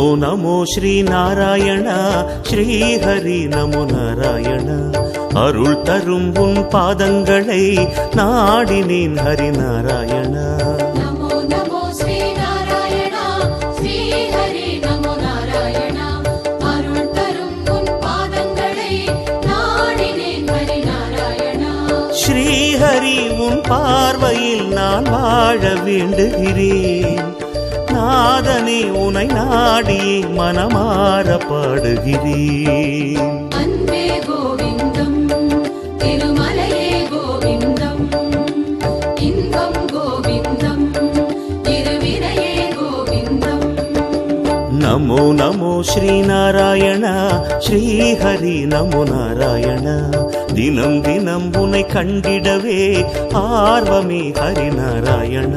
நமோ நமோ ஸ்ரீ நாராயண ஸ்ரீ ஹரி நமோ நாராயண. அருள் தரும் உன் பாதங்களை நாடினேன் ஹரி நாராயண. ஸ்ரீஹரி உன் பார்வையில் நான் வாழ வேண்டுகிறேன். நாதனே உனை நாடி மனமாற பாடுகிறேன். அன்பே கோவிந்தம், திருமலையே கோவிந்தம், இன்பம் கோவிந்தம், திருவினையே கோவிந்தம். நமோ நமோ ஸ்ரீ நாராயண ஸ்ரீ ஹரி நமோ நாராயண. தினம் தினம் உன்னை கண்டிடவே ஆர்வமே ஹரி நாராயண.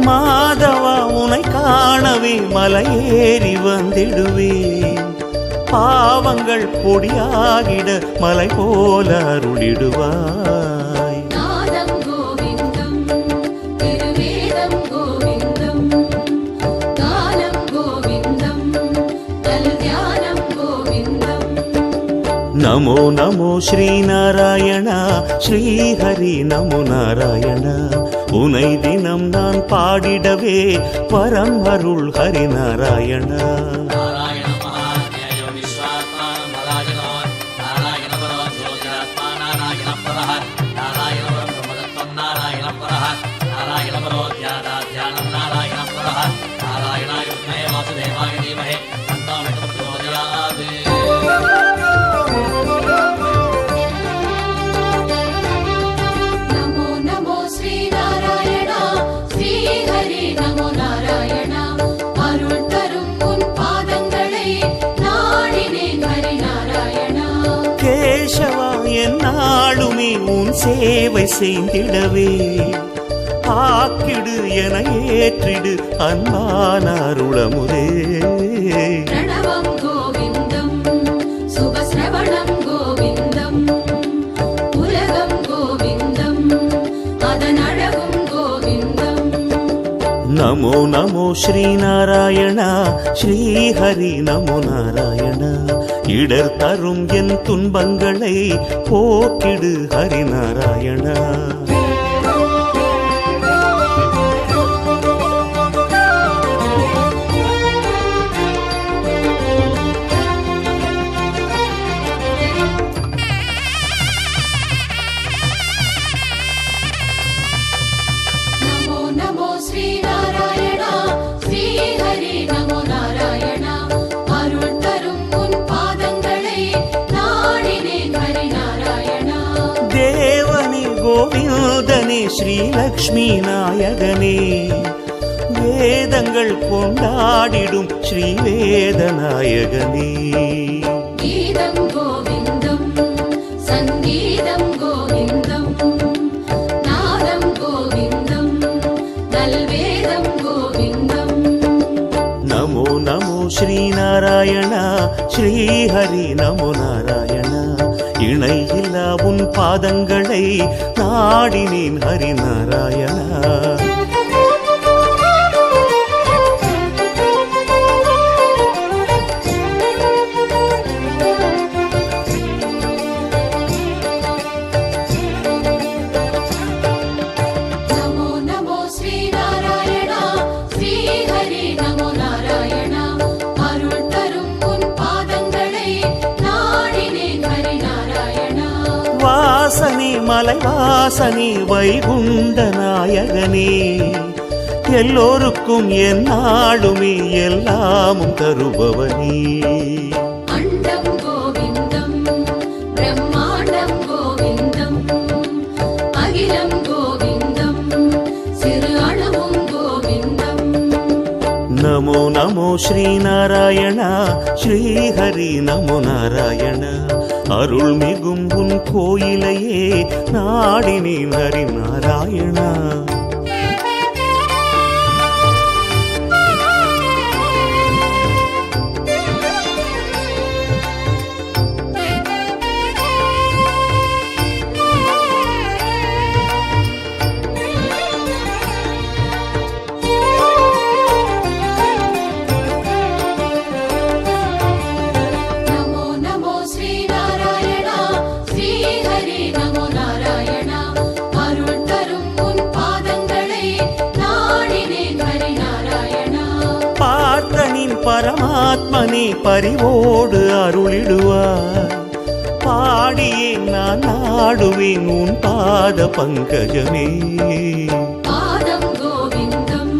மாதவா உனை காணவே மலையேறி வந்திடுவேன். பாவங்கள் பொடியாகிட மலை போல அருளிடுவாய். நாதம் கோவிந்தம், திருவேதம் கோவிந்தம், கானம் கோவிந்தம், தியானம் கோவிந்தம். நமோ நமோ ஸ்ரீ நாராயண ஸ்ரீ ஹரி நமோ நாராயண. உனை தினம் நான் பாடிடவே வரம் அருள் ஹரி நாராயண. கேசவா என்னாலுமே உன் சேவை செய்திடவே ஆக்கிடு என ஏற்றிடு அன்பான அருளமுதே. பிரணவம் கோவிந்தம், சுபஸ்ரவணம் கோவிந்தம், உலகம் கோவிந்தம், அதன் அழகும் கோவிந்தம். நமோ நமோ ஸ்ரீ நாராயண ஸ்ரீ ஹரி நமோ நாராயண. இடர் தரும் என் துன்பங்களை போக்கிடு ஹரி நாராயண. நமோ நமோ ஸ்ரீ நாராயண ஸ்ரீ ஹரி நமோ நாராயண. அருள் தரும் உன் பாதங்களை நாடினேன் ஹரி நாராயண. தேவனே கோவிந்தனே ஸ்ரீ லக்ஷ்மி நாயகனே. வேதங்கள் கொண்டாடிடும் ஸ்ரீ வேதநாயகனே. கீதம் கோவிந்தம், சங்கீதம் கோவிந்தம், நாதம் கோவிந்தம், நல்வேதம் கோவிந்தம். நமோ நமோ ஸ்ரீ நாராயண ஸ்ரீ ஹரி நமோ நாராயண. இணை இல்லா உன் பாதங்களை நாடினேன் ஹரி நாராயண. நமோ நமோ ஸ்ரீ நாராயண ஸ்ரீ ஹரி நமோ நாராயண. அருள் தரும் உன் பாதங்களை நாடினேன் ஹரி நாராயண. வாசனே மலை வாசனே வைகுண்ட நாயகனே. எல்லோருக்கும் என்னாலுமே எல்லாமும் தருபவனே. அண்டம் கோவிந்தம், பிரம்மாண்டம் கோவிந்தம், அகிலம் கோவிந்தம், சிறு அணுவும் கோவிந்தம். நமோ நமோ ஸ்ரீநாராயண ஸ்ரீஹரி நமோ நாராயண. அருள் மிகும் உன் கோயிலையே நாடினேன் ஹரி நாராயணா. நமோ நமோ ஸ்ரீநாராயணா ஸ்ரீஹரி நமோ நாராயணா. அருள் தரும் உன் பாதங்களை நாடினேன் ஹரி நாராயணா. பார்த்தனின் பரமாத்மனே பரிவோடு அருளிடுவார். பாடியே நான் நாடுவேன் உன் பாத பங்கஜமே. பாதம் கோவிந்தம்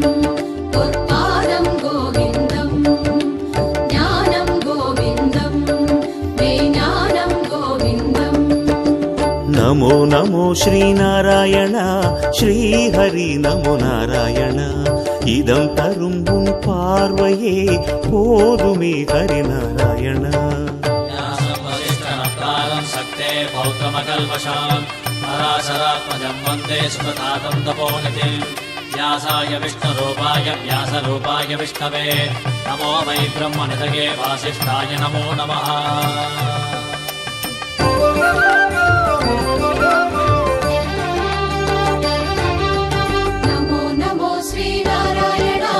பொற்பாதம் கோவிந்தம், ஞானம் கோவிந்தம் மெய்ஞானம் கோவிந்தம். நமோ நமோ ஸ்ரீநாராயண ஸ்ரீஹரி நமோ நாராயண. இதம் தரும் உன் பார்வையே போதுமே ஹரி நாராயண. சக்தே பௌத்திரமகல்வசாம் பராசராத்மஜம் வந்தே சுகதாதம் தபோநிதிம். व्यासाय विष्णुरूपाय व्यासरूपाय विष्णवे नमो वै ब्रह्मनिधये वासिष्ठाय नमो नमः. நமோ நமோ ஸ்ரீநாராயணா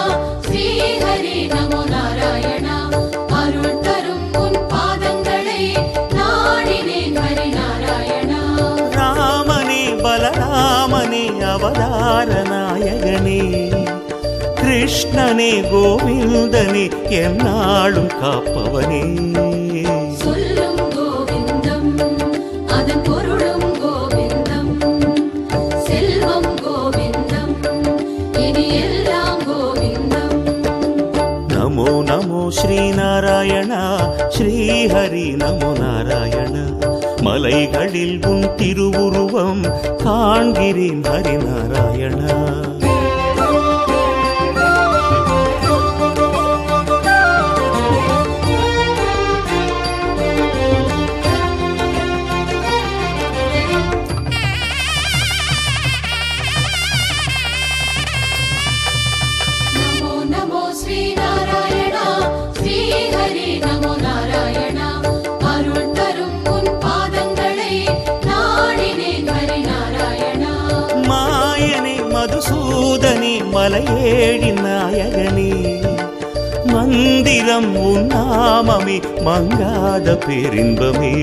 ஸ்ரீஹரி நமோ நாராயணா. அருள் தரும் உன் பாதங்களை நாடினேன் ஹரி நாராயணா. ராமனே பலராமனே அவதார நாயகனே. கிருஷ்ணனே கோவிந்தனே எந்நாளும் காப்பவனே. சொல்லும் கோவிந்தம் அதன் பொருளும் கோவிந்தம், செல்வம் கோவிந்தம் இனி எல்லாம் கோவிந்தம். நமோ நமோ ஸ்ரீநாராயண ஸ்ரீஹரி நமோ நாராயண. மலைகளில் உன் திருவுருவம் காண்கிறேன் ஹரி நாராயண. நமோ நமோ ஸ்ரீநாராயணா ஸ்ரீஹரி நமோ நாராயணா. அருள் தரும் உன் பாதங்களை நாடினேன் ஹரி நாராயணா. மாயனே மதுசூதனே மலையேழின் நாயகனே. மந்திரம் உன் நாமமே மங்காத பேரின்பமே.